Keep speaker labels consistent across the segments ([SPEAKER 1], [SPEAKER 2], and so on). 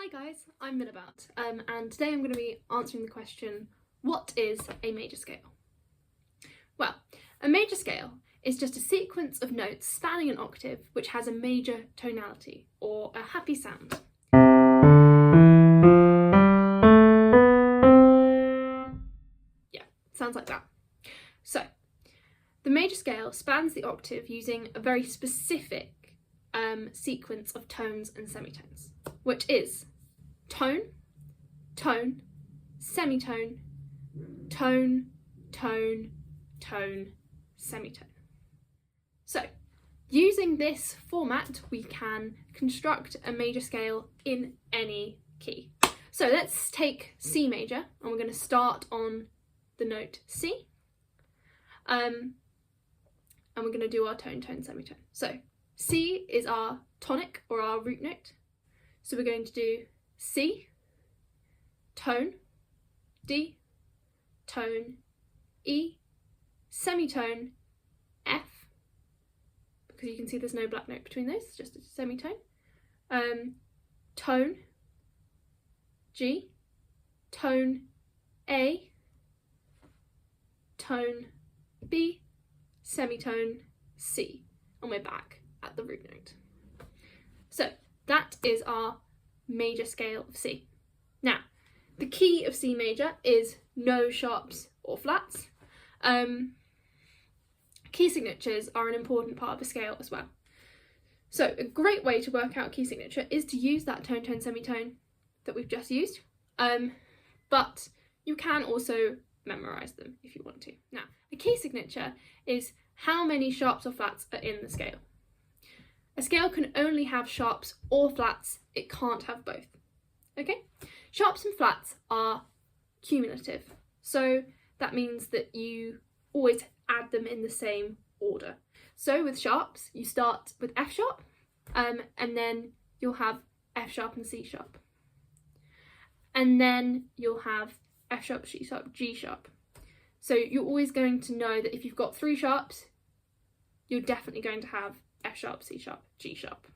[SPEAKER 1] Hi guys, I'm Minabout, and today I'm going to be answering the question, what is a major scale? Well, a major scale is just a sequence of notes spanning an octave which has a major tonality, or a happy sound. Yeah, sounds like that. So, the major scale spans the octave using a very specific sequence of tones and semitones, which is tone, tone, semitone, tone, tone, tone, semitone. So, using this format, we can construct a major scale in any key. So let's take C major, and we're going to start on the note C. And we're going to do our tone, tone, semitone. So C is our tonic, or our root note. So we're going to do C, tone, D, tone, E, semitone, F, because you can see there's no black note between those, it's just a semitone, tone, G, tone, A, tone, B, semitone, C, and we're back at the root note. So that is our major scale of C. Now, the key of C major is no sharps or flats. Key signatures are an important part of the scale as well. So a great way to work out key signature is to use that tone, tone, semitone that we've just used, but you can also memorise them if you want to. Now, a key signature is how many sharps or flats are in the scale. A scale can only have sharps or flats, it can't have both. Okay? Sharps and flats are cumulative, so that means that you always add them in the same order. So with sharps, you start with F sharp, and then you'll have F sharp and C sharp. And then you'll have F sharp, C sharp, G sharp. So you're always going to know that if you've got 3 sharps, you're definitely going to have F sharp, C sharp, G sharp.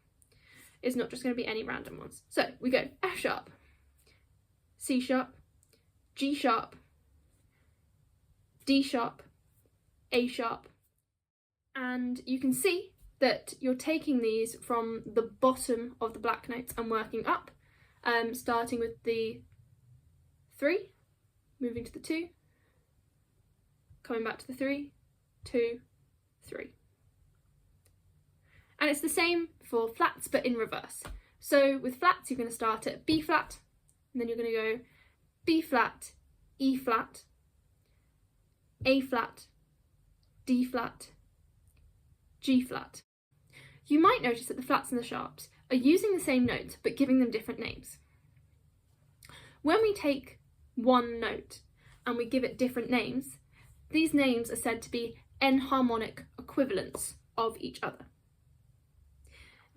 [SPEAKER 1] It's not just going to be any random ones. So we go F sharp, C sharp, G sharp, D sharp, A sharp, and you can see that you're taking these from the bottom of the black notes and working up, starting with the 3, moving to the 2, coming back to the 3, 2, 3. And it's the same for flats, but in reverse. So with flats, you're going to start at B flat, and then you're going to go B flat, E flat, A flat, D flat, G flat. You might notice that the flats and the sharps are using the same notes, but giving them different names. When we take one note and we give it different names, these names are said to be enharmonic equivalents of each other.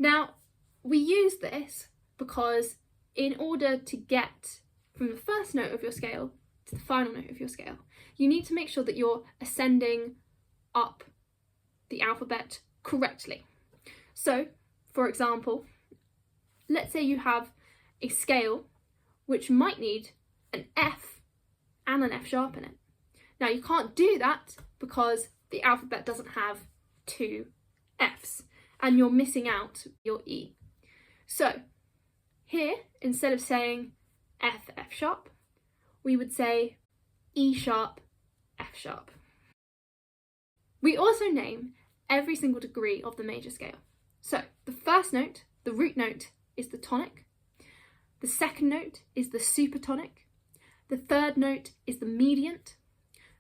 [SPEAKER 1] Now, we use this because in order to get from the first note of your scale to the final note of your scale, you need to make sure that you're ascending up the alphabet correctly. So, for example, let's say you have a scale which might need an F and an F sharp in it. Now, you can't do that because the alphabet doesn't have 2 Fs, and you're missing out your E. So here, instead of saying F, F sharp, we would say E sharp, F sharp. We also name every single degree of the major scale. So the first note, the root note, is the tonic. The second note is the supertonic. The third note is the mediant.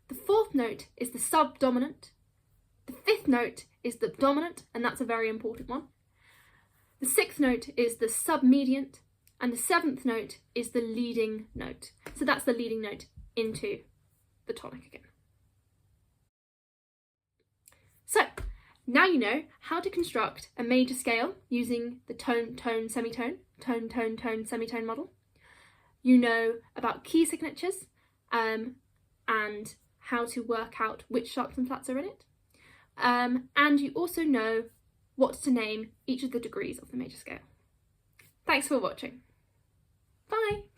[SPEAKER 1] The fourth note is the subdominant. The fifth note is the dominant, and that's a very important one. The sixth note is the submediant, and the seventh note is the leading note. So that's the leading note into the tonic again. So now you know how to construct a major scale using the tone, tone, semitone, tone, tone, tone, semitone model. You know about key signatures and how to work out which sharps and flats are in it. And you also know what to name each of the degrees of the major scale. Thanks for watching. Bye!